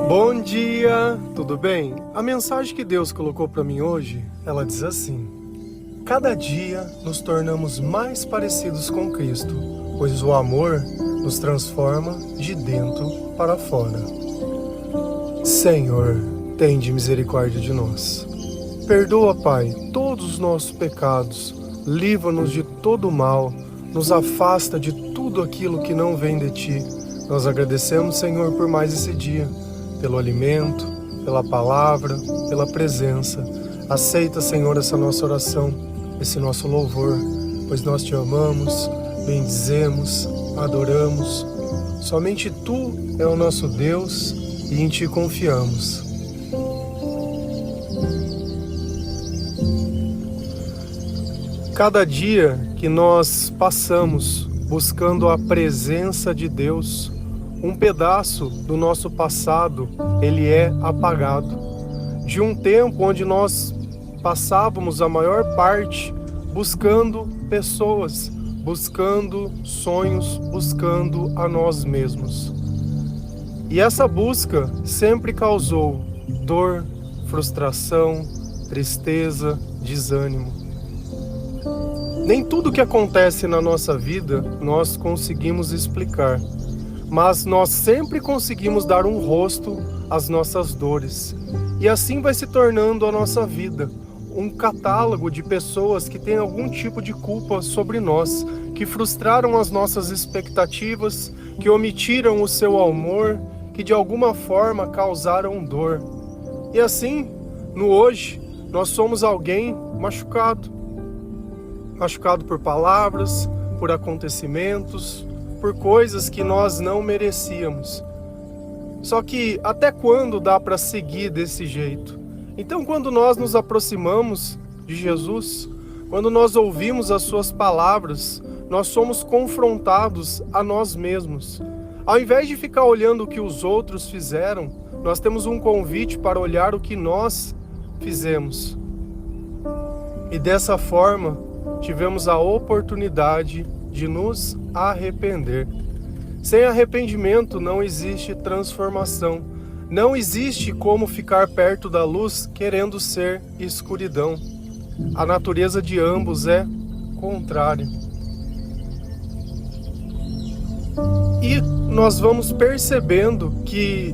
Bom dia, tudo bem? A mensagem que Deus colocou para mim hoje, ela diz assim: cada dia nos tornamos mais parecidos com Cristo, pois o amor nos transforma de dentro para fora. Senhor, tende misericórdia de nós. Perdoa, Pai, todos os nossos pecados, livra-nos de todo o mal, nos afasta de tudo aquilo que não vem de Ti. Nós agradecemos, Senhor, por mais esse dia, pelo alimento, pela palavra, pela presença. Aceita, Senhor, essa nossa oração, esse nosso louvor, pois nós Te amamos, bendizemos, adoramos. Somente Tu é o nosso Deus e em Ti confiamos. Cada dia que nós passamos buscando a presença de Deus, um pedaço do nosso passado, ele é apagado. De um tempo onde nós passávamos a maior parte buscando pessoas, buscando sonhos, buscando a nós mesmos. E essa busca sempre causou dor, frustração, tristeza, desânimo. Nem tudo que acontece na nossa vida nós conseguimos explicar, mas nós sempre conseguimos dar um rosto às nossas dores. E assim vai se tornando a nossa vida, um catálogo de pessoas que têm algum tipo de culpa sobre nós, que frustraram as nossas expectativas, que omitiram o seu amor, que de alguma forma causaram dor. E assim, no hoje, nós somos alguém machucado por palavras, por acontecimentos, por coisas que nós não merecíamos. Só que até quando dá para seguir desse jeito? Então, quando nós nos aproximamos de Jesus, quando nós ouvimos as suas palavras, nós somos confrontados a nós mesmos. Ao invés de ficar olhando o que os outros fizeram, nós temos um convite para olhar o que nós fizemos. E dessa forma, tivemos a oportunidade de nos arrepender. Sem arrependimento não existe transformação. Não existe como ficar perto da luz querendo ser escuridão. A natureza de ambos é contrária. E nós vamos percebendo que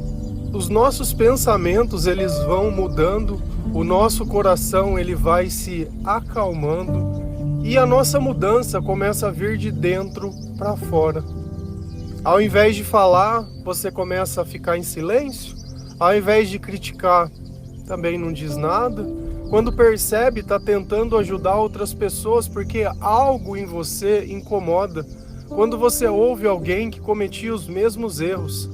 os nossos pensamentos eles vão mudando, o nosso coração ele vai se acalmando e a nossa mudança começa a vir de dentro para fora. Ao invés de falar, você começa a ficar em silêncio. Ao invés de criticar, também não diz nada. Quando percebe, está tentando ajudar outras pessoas porque algo em você incomoda. Quando você ouve alguém que cometia os mesmos erros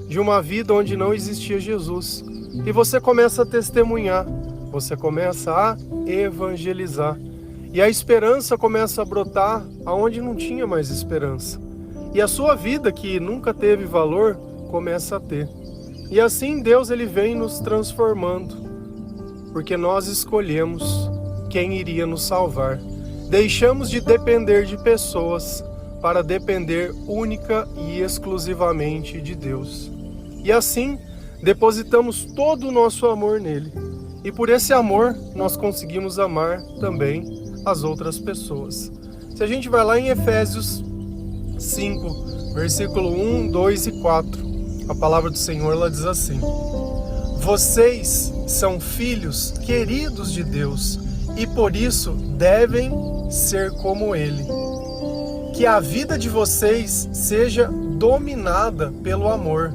de uma vida onde não existia Jesus, e você começa a testemunhar, você começa a evangelizar. E a esperança começa a brotar aonde não tinha mais esperança. E a sua vida, que nunca teve valor, começa a ter. E assim Deus ele vem nos transformando, porque nós escolhemos quem iria nos salvar. Deixamos de depender de pessoas para depender única e exclusivamente de Deus. E assim, depositamos todo o nosso amor nele. E por esse amor, nós conseguimos amar também as outras pessoas. Se a gente vai lá em Efésios 5, versículo 1, 2 e 4, a palavra do Senhor ela diz assim: vocês são filhos queridos de Deus e por isso devem ser como Ele. Que a vida de vocês seja dominada pelo amor,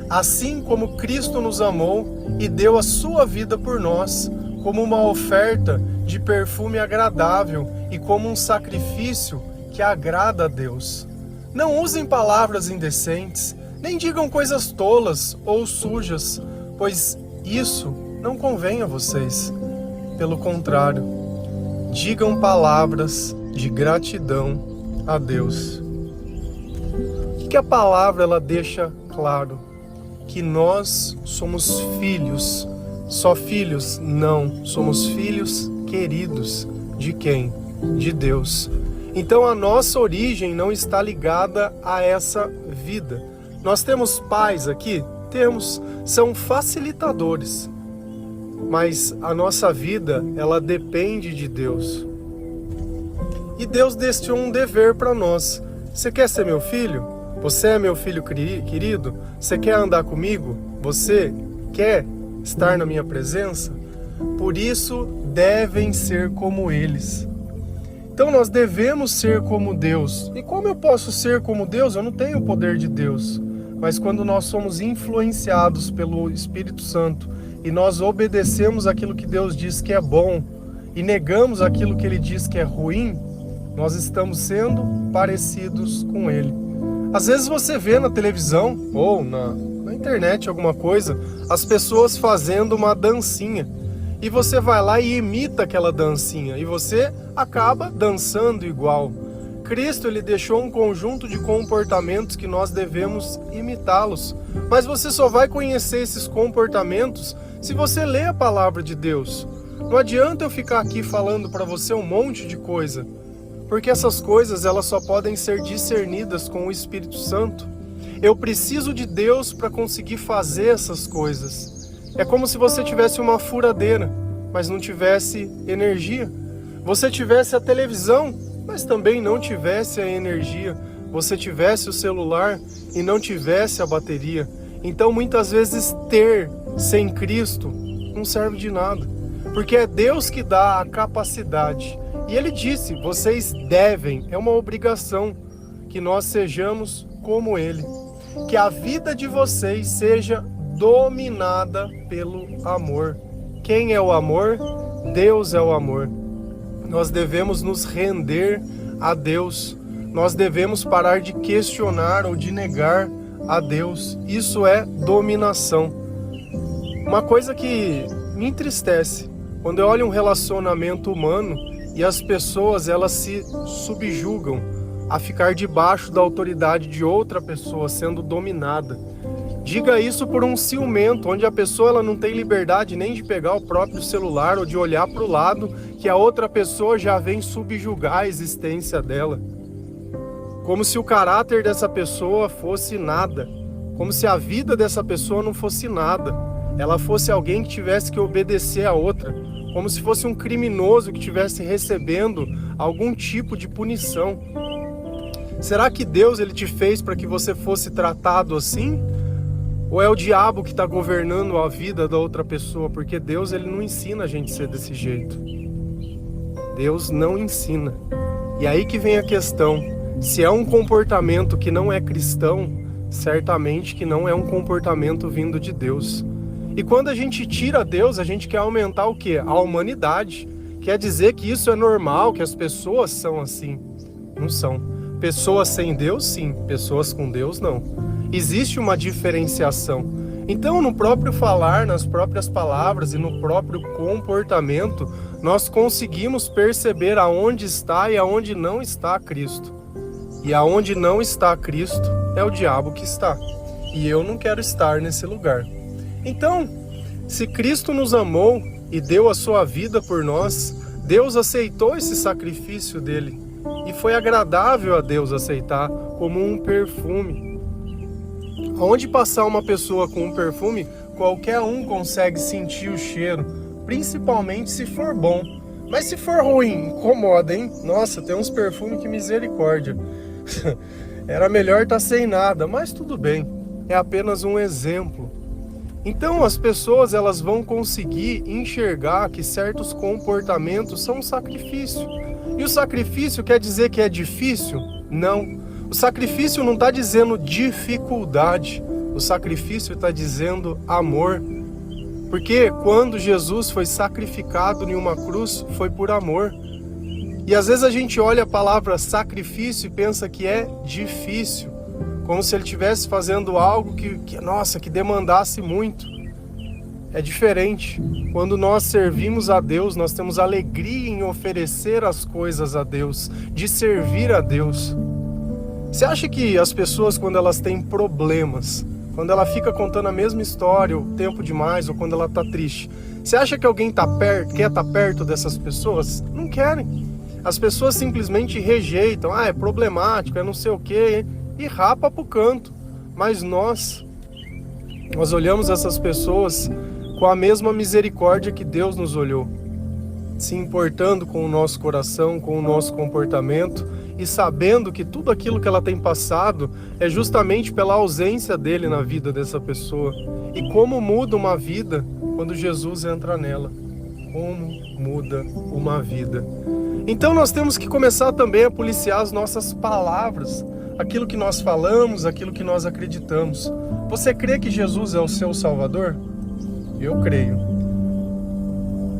assim como Cristo nos amou e deu a sua vida por nós, como uma oferta de perfume agradável e como um sacrifício que agrada a Deus. Não usem palavras indecentes, nem digam coisas tolas ou sujas, pois isso não convém a vocês. Pelo contrário, digam palavras de gratidão a Deus. O que a palavra ela deixa claro? Que nós somos filhos. Só filhos? Não, somos filhos queridos. De quem? De Deus. Então a nossa origem não está ligada a essa vida. Nós temos pais aqui? Temos, são facilitadores. Mas a nossa vida, ela depende de Deus. E Deus deixou um dever para nós. Você quer ser meu filho? Você é meu filho querido? Você quer andar comigo? Você quer estar na minha presença? Por isso, devem ser como eles. Então nós devemos ser como Deus. E como eu posso ser como Deus? Eu não tenho o poder de Deus. Mas quando nós somos influenciados pelo Espírito Santo e nós obedecemos aquilo que Deus diz que é bom e negamos aquilo que Ele diz que é ruim, nós estamos sendo parecidos com Ele. Às vezes você vê na televisão ou na internet alguma coisa, as pessoas fazendo uma dancinha. E você vai lá e imita aquela dancinha. E você acaba dançando igual. Cristo, ele deixou um conjunto de comportamentos que nós devemos imitá-los. Mas você só vai conhecer esses comportamentos se você ler a palavra de Deus. Não adianta eu ficar aqui falando para você um monte de coisa. Porque essas coisas, elas só podem ser discernidas com o Espírito Santo. Eu preciso de Deus para conseguir fazer essas coisas. É como se você tivesse uma furadeira, mas não tivesse energia. Você tivesse a televisão, mas também não tivesse a energia. Você tivesse o celular e não tivesse a bateria. Então, muitas vezes, ter sem Cristo não serve de nada. Porque é Deus que dá a capacidade. E Ele disse, vocês devem, é uma obrigação, que nós sejamos como Ele. Que a vida de vocês seja dominada pelo amor. Quem é o amor? Deus é o amor. Nós devemos nos render a Deus. Nós devemos parar de questionar ou de negar a Deus. Isso é dominação. Uma coisa que me entristece, quando eu olho um relacionamento humano e as pessoas, elas se subjugam a ficar debaixo da autoridade de outra pessoa, sendo dominada. Diga isso por um ciumento, onde a pessoa ela não tem liberdade nem de pegar o próprio celular ou de olhar para o lado, que a outra pessoa já vem subjugar a existência dela. Como se o caráter dessa pessoa fosse nada. Como se a vida dessa pessoa não fosse nada. Ela fosse alguém que tivesse que obedecer a outra. Como se fosse um criminoso que estivesse recebendo algum tipo de punição. Será que Deus ele te fez para que você fosse tratado assim? Ou é o diabo que está governando a vida da outra pessoa? Porque Deus ele não ensina a gente a ser desse jeito. Deus não ensina. E aí que vem a questão. Se é um comportamento que não é cristão, certamente que não é um comportamento vindo de Deus. E quando a gente tira Deus, a gente quer aumentar o quê? A humanidade. Quer dizer que isso é normal, que as pessoas são assim. Não são. Pessoas sem Deus, sim. Pessoas com Deus, não. Existe uma diferenciação. Então, no próprio falar, nas próprias palavras e no próprio comportamento, nós conseguimos perceber aonde está e aonde não está Cristo. E aonde não está Cristo é o diabo que está. E eu não quero estar nesse lugar. Então, se Cristo nos amou e deu a sua vida por nós, Deus aceitou esse sacrifício dele. E foi agradável a Deus aceitar como um perfume. Onde passar uma pessoa com um perfume, qualquer um consegue sentir o cheiro, principalmente se for bom. Mas se for ruim, incomoda, hein? Nossa, tem uns perfumes que misericórdia. Era melhor estar sem nada, mas tudo bem. É apenas um exemplo. Então as pessoas elas vão conseguir enxergar que certos comportamentos são um sacrifício. E o sacrifício quer dizer que é difícil? Não. O sacrifício não está dizendo dificuldade, o sacrifício está dizendo amor. Porque quando Jesus foi sacrificado em uma cruz, foi por amor. E às vezes a gente olha a palavra sacrifício e pensa que é difícil, como se ele estivesse fazendo algo que demandasse muito. É diferente. Quando nós servimos a Deus, nós temos alegria em oferecer as coisas a Deus, de servir a Deus. Você acha que as pessoas, quando elas têm problemas, quando ela fica contando a mesma história o tempo demais, ou quando ela está triste, você acha que alguém quer estar perto dessas pessoas? Não querem. As pessoas simplesmente rejeitam. É problemático, é não sei o quê, e rapa pro canto. Mas nós Nós olhamos essas pessoas com a mesma misericórdia que Deus nos olhou, se importando com o nosso coração, com o nosso comportamento e sabendo que tudo aquilo que ela tem passado é justamente pela ausência dele na vida dessa pessoa. E como muda uma vida quando Jesus entra nela. Como muda uma vida. Então nós temos que começar também a policiar as nossas palavras, aquilo que nós falamos, aquilo que nós acreditamos. Você crê que Jesus é o seu Salvador? Eu creio.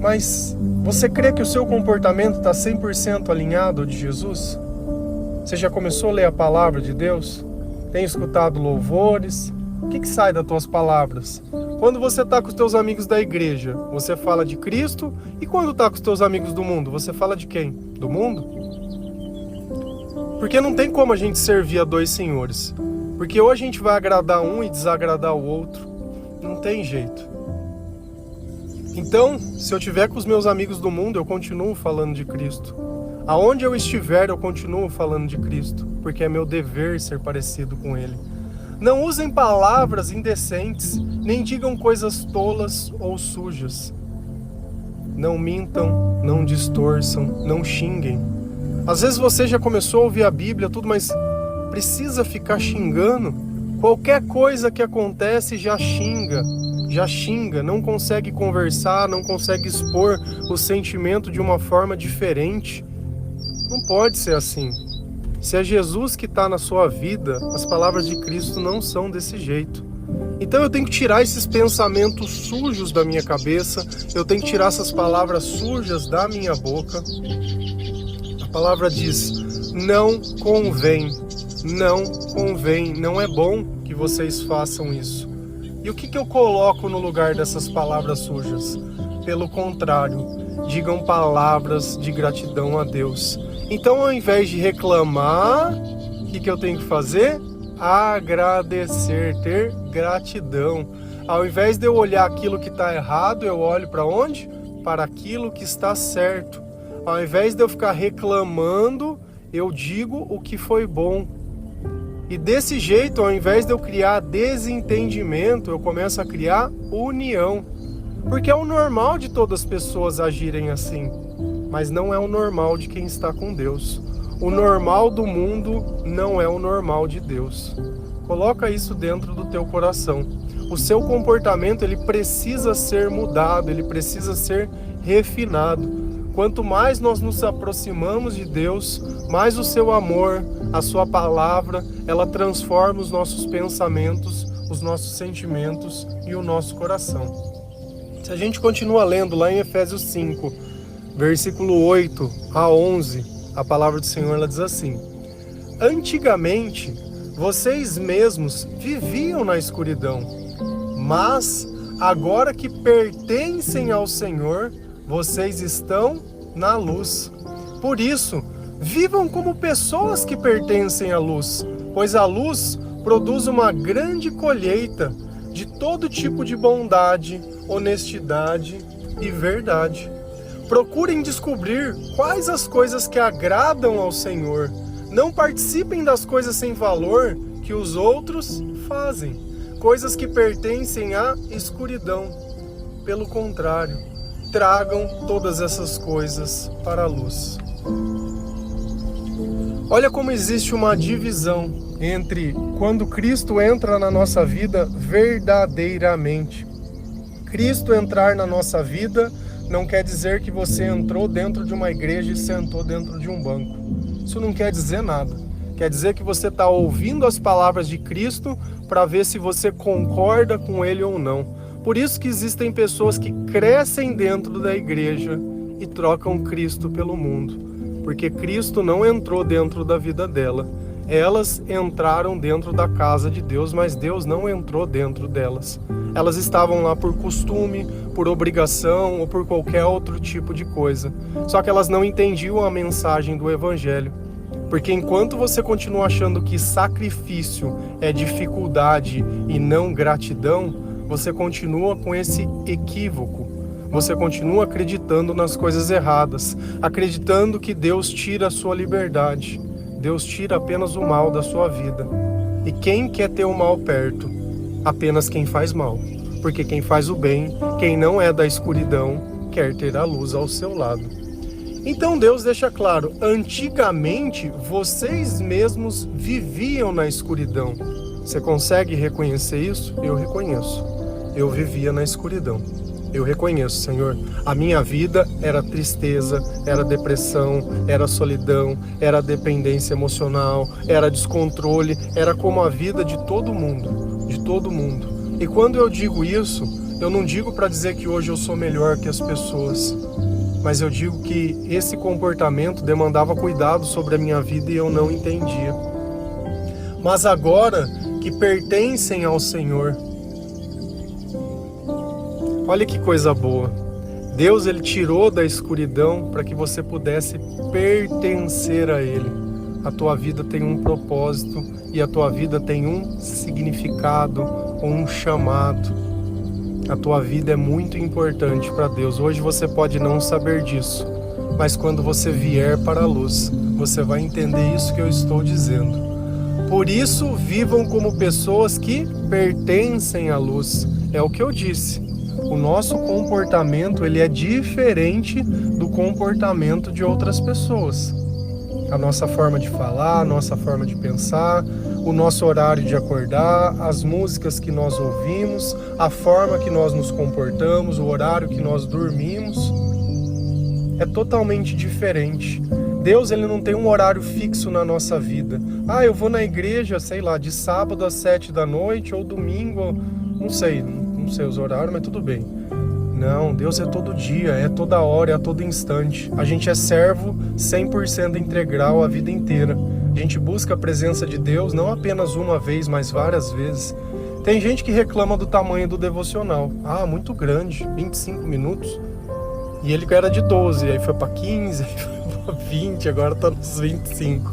Mas você crê que o seu comportamento está 100% alinhado ao de Jesus? Você já começou a ler a palavra de Deus? Tem escutado louvores? O que sai das tuas palavras? Quando você está com os teus amigos da igreja, você fala de Cristo? E quando está com os teus amigos do mundo, você fala de quem? Do mundo? Porque não tem como a gente servir a dois senhores. Porque ou a gente vai agradar um e desagradar o outro. Não tem jeito. Então, se eu estiver com os meus amigos do mundo, eu continuo falando de Cristo. Aonde eu estiver, eu continuo falando de Cristo, porque é meu dever ser parecido com Ele. Não usem palavras indecentes, nem digam coisas tolas ou sujas. Não mintam, não distorçam, não xinguem. Às vezes você já começou a ouvir a Bíblia, tudo, mas precisa ficar xingando? Qualquer coisa que acontece já xinga, não consegue conversar, não consegue expor o sentimento de uma forma diferente. Não pode ser assim. Se é Jesus que está na sua vida, as palavras de Cristo não são desse jeito. Então eu tenho que tirar esses pensamentos sujos da minha cabeça, eu tenho que tirar essas palavras sujas da minha boca. A palavra diz, não convém, não é bom que vocês façam isso. E o que eu coloco no lugar dessas palavras sujas? Pelo contrário, digam palavras de gratidão a Deus. Então, ao invés de reclamar, o que eu tenho que fazer? Agradecer, ter gratidão. Ao invés de eu olhar aquilo que está errado, eu olho para onde? Para aquilo que está certo. Ao invés de eu ficar reclamando, eu digo o que foi bom. E desse jeito, ao invés de eu criar desentendimento, eu começo a criar união. Porque é o normal de todas as pessoas agirem assim. Mas não é o normal de quem está com Deus. O normal do mundo não é o normal de Deus. Coloca isso dentro do teu coração. O seu comportamento, ele precisa ser mudado, ele precisa ser refinado. Quanto mais nós nos aproximamos de Deus, mais o seu amor, a sua palavra, ela transforma os nossos pensamentos, os nossos sentimentos e o nosso coração. Se a gente continua lendo lá em Efésios 5, versículo 8 a 11, a palavra do Senhor ela diz assim: antigamente, vocês mesmos viviam na escuridão, mas agora que pertencem ao Senhor, vocês estão na luz. Por isso, vivam como pessoas que pertencem à luz, pois a luz produz uma grande colheita de todo tipo de bondade, honestidade e verdade. Procurem descobrir quais as coisas que agradam ao Senhor. Não participem das coisas sem valor que os outros fazem, coisas que pertencem à escuridão. Pelo contrário, tragam todas essas coisas para a luz. Olha como existe uma divisão entre quando Cristo entra na nossa vida verdadeiramente. Cristo entrar na nossa vida não quer dizer que você entrou dentro de uma igreja e sentou dentro de um banco. Isso não quer dizer nada. Quer dizer que você está ouvindo as palavras de Cristo para ver se você concorda com Ele ou não. Por isso que existem pessoas que crescem dentro da igreja e trocam Cristo pelo mundo. Porque Cristo não entrou dentro da vida dela. Elas entraram dentro da casa de Deus, mas Deus não entrou dentro delas. Elas estavam lá por costume, por obrigação ou por qualquer outro tipo de coisa. Só que elas não entendiam a mensagem do Evangelho. Porque enquanto você continua achando que sacrifício é dificuldade e não gratidão, você continua com esse equívoco. Você continua acreditando nas coisas erradas, acreditando que Deus tira a sua liberdade. Deus tira apenas o mal da sua vida. E quem quer ter o mal perto? apenas quem faz mal. Porque quem faz o bem, quem não é da escuridão, quer ter a luz ao seu lado. Então Deus deixa claro, antigamente vocês mesmos viviam na escuridão. Você consegue reconhecer isso? Eu reconheço. Eu vivia na escuridão. Eu reconheço, Senhor, a minha vida era tristeza, era depressão, era solidão, era dependência emocional, era descontrole, era como a vida de todo mundo, de todo mundo. E quando eu digo isso, eu não digo para dizer que hoje eu sou melhor que as pessoas, mas eu digo que esse comportamento demandava cuidado sobre a minha vida e eu não entendia. Mas agora que pertencem ao Senhor, olha que coisa boa. Deus, Ele tirou da escuridão para que você pudesse pertencer a Ele. A tua vida tem um propósito e a tua vida tem um significado, um chamado. A tua vida é muito importante para Deus. Hoje você pode não saber disso, mas quando você vier para a luz, você vai entender isso que eu estou dizendo. Por isso, vivam como pessoas que pertencem à luz. É o que eu disse. O nosso comportamento, ele é diferente do comportamento de outras pessoas. A nossa forma de falar, a nossa forma de pensar, o nosso horário de acordar, as músicas que nós ouvimos, a forma que nós nos comportamos, o horário que nós dormimos, é totalmente diferente. Deus, ele não tem um horário fixo na nossa vida. Ah, eu vou na igreja, sei lá, de sábado às 7 da noite ou domingo, não sei os horários, mas tudo bem. Não, Deus é todo dia, é toda hora, é a todo instante. A gente é servo 100% integral a vida inteira. A gente busca a presença de Deus não apenas uma vez, mas várias vezes. Tem gente que reclama do tamanho do devocional. Ah, muito grande, 25 minutos. E ele era de 12, aí foi para 15, aí foi para 20, agora está nos 25.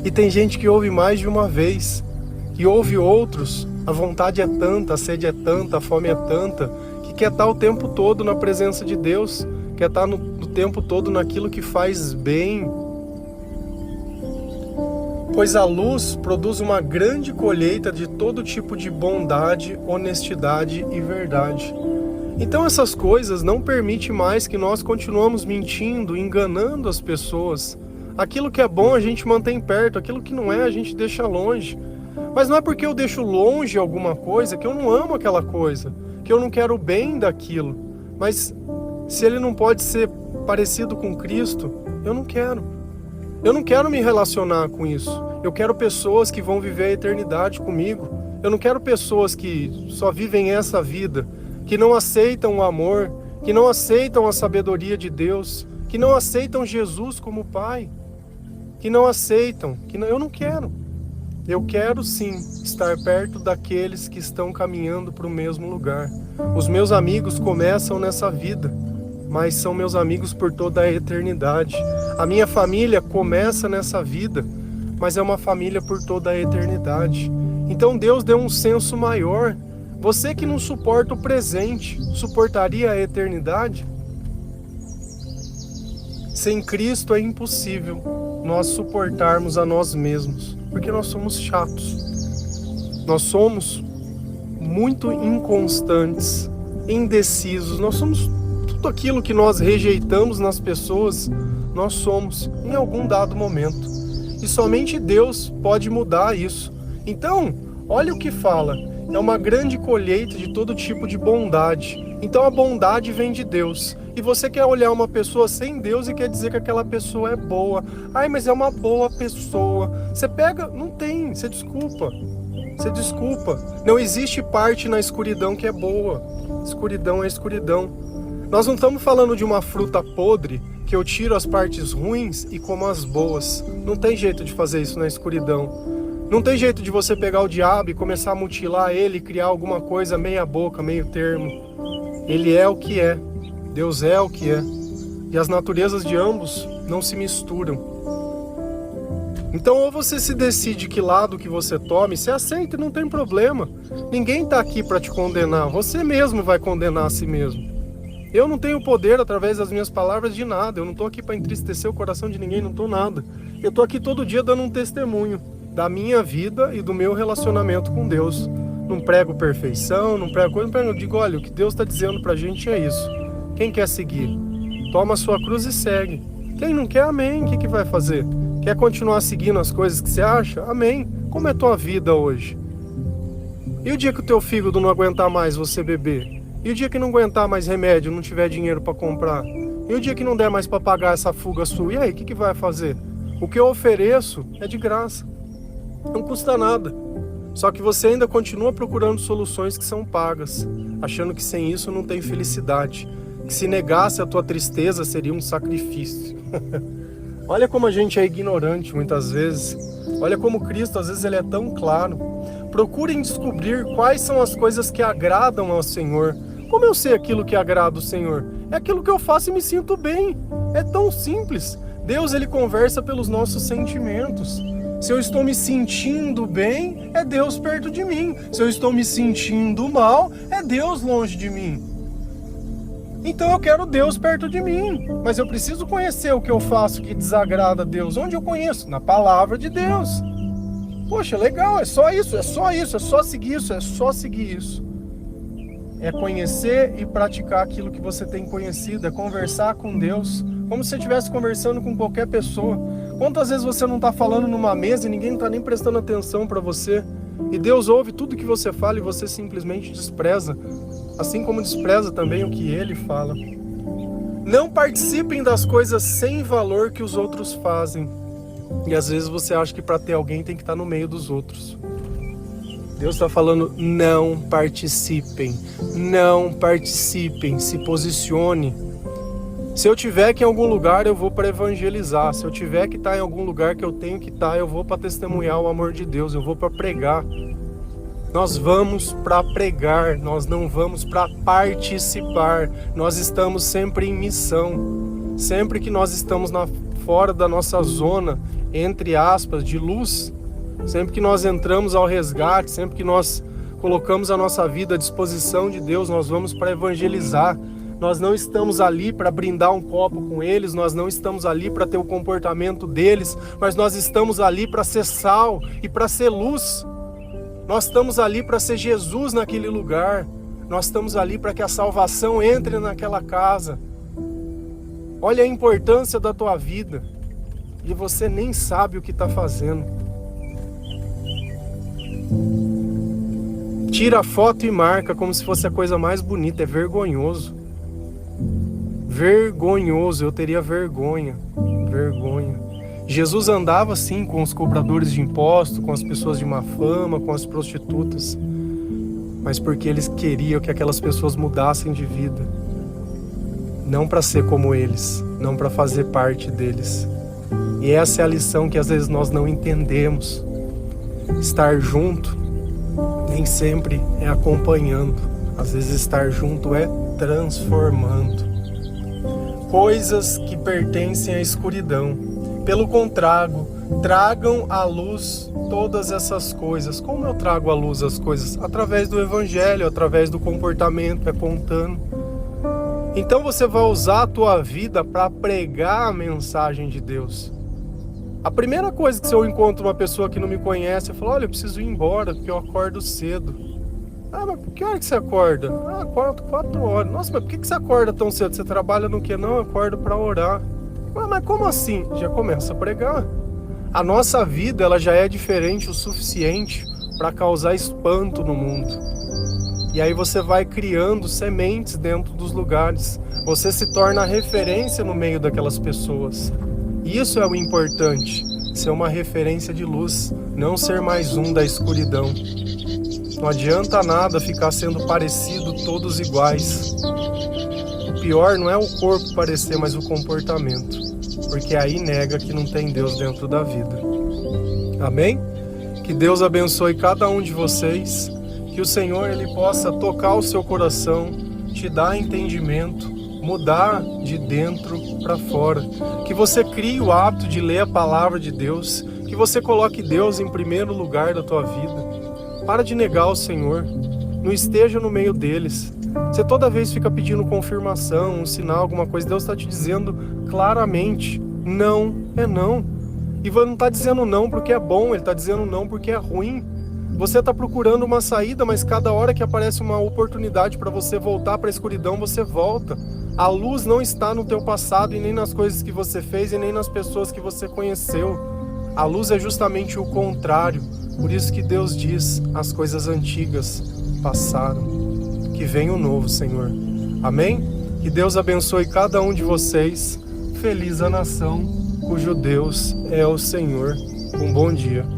E tem gente que ouve mais de uma vez. E ouve outros, a vontade é tanta, a sede é tanta, a fome é tanta, que quer estar o tempo todo na presença de Deus, quer estar o tempo todo naquilo que faz bem. Pois a luz produz uma grande colheita de todo tipo de bondade, honestidade e verdade. Então essas coisas não permitem mais que nós continuamos mentindo, enganando as pessoas. Aquilo que é bom a gente mantém perto, aquilo que não é a gente deixa longe. Mas não é porque eu deixo longe alguma coisa que eu não amo aquela coisa, que eu não quero o bem daquilo. Mas se ele não pode ser parecido com Cristo, eu não quero. Eu não quero me relacionar com isso. Eu quero pessoas que vão viver a eternidade comigo. Eu não quero pessoas que só vivem essa vida, que não aceitam o amor, que não aceitam a sabedoria de Deus, que não aceitam Jesus como Pai, que não aceitam, eu não quero. Eu quero sim estar perto daqueles que estão caminhando para o mesmo lugar. Os meus amigos começam nessa vida, mas são meus amigos por toda a eternidade. A minha família começa nessa vida, mas é uma família por toda a eternidade. Então Deus deu um senso maior. Você que não suporta o presente, suportaria a eternidade? Sem Cristo é impossível nós suportarmos a nós mesmos, porque nós somos chatos. Nós somos muito inconstantes, indecisos. Nós somos tudo aquilo que nós rejeitamos nas pessoas, nós somos em algum dado momento. E somente Deus pode mudar isso. Então, olha o que fala. É uma grande colheita de todo tipo de bondade. Então a bondade vem de Deus. E você quer olhar uma pessoa sem Deus e quer dizer que aquela pessoa é boa. Ai, mas é uma boa pessoa. Você pega, não tem, você desculpa. Você desculpa. Não existe parte na escuridão que é boa. Escuridão é escuridão. Nós não estamos falando de uma fruta podre que eu tiro as partes ruins e como as boas. Não tem jeito de fazer isso na escuridão. Não tem jeito de você pegar o diabo e começar a mutilar ele e criar alguma coisa meia boca, meio termo. Ele é o que é. Deus é o que é. E as naturezas de ambos não se misturam. Então ou você se decide que lado que você tome, você aceita e não tem problema. Ninguém está aqui para te condenar. Você mesmo vai condenar a si mesmo. Eu não tenho poder através das minhas palavras de nada. Eu não estou aqui para entristecer o coração de ninguém, não estou nada. Eu estou aqui todo dia dando um testemunho da minha vida e do meu relacionamento com Deus. Não prego perfeição, não prego coisa, eu digo, olha, o que Deus está dizendo pra gente é isso. Quem quer seguir? Toma a sua cruz e segue. Quem não quer, amém. O que vai fazer? Quer continuar seguindo as coisas que você acha? Amém. Como é a tua vida hoje? E o dia que o teu fígado não aguentar mais você beber? E o dia que não aguentar mais remédio, não tiver dinheiro para comprar? E o dia que não der mais para pagar essa fuga sua? E aí, o que vai fazer? O que eu ofereço é de graça. Não custa nada. Só que você ainda continua procurando soluções que são pagas, achando que sem isso não tem felicidade. Que se negasse a tua tristeza seria um sacrifício. Olha como a gente é ignorante muitas vezes. Olha como Cristo às vezes ele é tão claro. Procurem descobrir quais são as coisas que agradam ao Senhor. Como eu sei aquilo que agrada o Senhor? É aquilo que eu faço e me sinto bem. É tão simples. Deus ele conversa pelos nossos sentimentos. Se eu estou me sentindo bem, é Deus perto de mim. Se eu estou me sentindo mal, é Deus longe de mim. Então eu quero Deus perto de mim, mas eu preciso conhecer o que eu faço que desagrada a Deus. Onde eu conheço? Na palavra de Deus. Poxa, legal, é só isso, é só seguir isso, é só seguir isso. É conhecer e praticar aquilo que você tem conhecido, é conversar com Deus, como se você estivesse conversando com qualquer pessoa. Quantas vezes você não está falando numa mesa e ninguém está nem prestando atenção para você? E Deus ouve tudo que você fala e você simplesmente despreza. Assim como despreza também o que Ele fala. Não participem das coisas sem valor que os outros fazem. E às vezes você acha que para ter alguém tem que estar no meio dos outros. Deus está falando, não participem, se posicione. Se eu tiver que ir em algum lugar, eu vou para evangelizar. Se eu tiver que estar em algum lugar que eu tenho que estar, eu vou para testemunhar o amor de Deus, eu vou para pregar. Nós vamos para pregar, nós não vamos para participar. Nós estamos sempre em missão. Sempre que nós estamos fora da nossa zona, entre aspas, de luz, sempre que nós entramos ao resgate, sempre que nós colocamos a nossa vida à disposição de Deus, nós vamos para evangelizar. Nós não estamos ali para brindar um copo com eles, nós não estamos ali para ter o comportamento deles, mas nós estamos ali para ser sal e para ser luz. Nós estamos ali para ser Jesus naquele lugar. Nós estamos ali para que a salvação entre naquela casa. Olha a importância da tua vida. E você nem sabe o que está fazendo. Tira a foto e marca como se fosse a coisa mais bonita. É vergonhoso. Vergonhoso. Eu teria vergonha. Vergonha. Jesus andava assim com os cobradores de impostos, com as pessoas de má fama, com as prostitutas, mas porque eles queriam que aquelas pessoas mudassem de vida, não para ser como eles, não para fazer parte deles. E essa é a lição que às vezes nós não entendemos. Estar junto nem sempre é acompanhando, às vezes estar junto é transformando. Coisas que pertencem à escuridão. Pelo contrário, tragam à luz todas essas coisas. Como eu trago à luz as coisas? Através do Evangelho, através do comportamento, contando. Então você vai usar a tua vida para pregar a mensagem de Deus. A primeira coisa que se eu encontro uma pessoa que não me conhece, eu falo, olha, eu preciso ir embora, porque eu acordo cedo. Ah, mas por que hora que você acorda? Ah, acordo 4 horas. Nossa, mas por que você acorda tão cedo? Você trabalha no quê? Não, eu acordo para orar. Mas como assim? Já começa a pregar. A nossa vida ela já é diferente o suficiente para causar espanto no mundo. E aí você vai criando sementes dentro dos lugares. Você se torna referência no meio daquelas pessoas. Isso é o importante. Ser uma referência de luz. Não ser mais um da escuridão. Não adianta nada ficar sendo parecido, todos iguais. O pior não é o corpo parecer, mas o comportamento. Porque aí nega que não tem Deus dentro da vida. Amém? Que Deus abençoe cada um de vocês. Que o Senhor ele possa tocar o seu coração, te dar entendimento, mudar de dentro para fora. Que você crie o hábito de ler a palavra de Deus. Que você coloque Deus em primeiro lugar da tua vida. Para de negar o Senhor. Não esteja no meio deles. Você toda vez fica pedindo confirmação, um sinal, alguma coisa. Deus está te dizendo claramente, não é não. E não está dizendo não porque é bom, Ele está dizendo não porque é ruim. Você está procurando uma saída, mas cada hora que aparece uma oportunidade para você voltar para a escuridão, você volta. A luz não está no teu passado e nem nas coisas que você fez e nem nas pessoas que você conheceu. A luz é justamente o contrário. Por isso que Deus diz, as coisas antigas passaram. Que venha o novo, Senhor. Amém? Que Deus abençoe cada um de vocês. Feliz a nação cujo Deus é o Senhor. Um bom dia.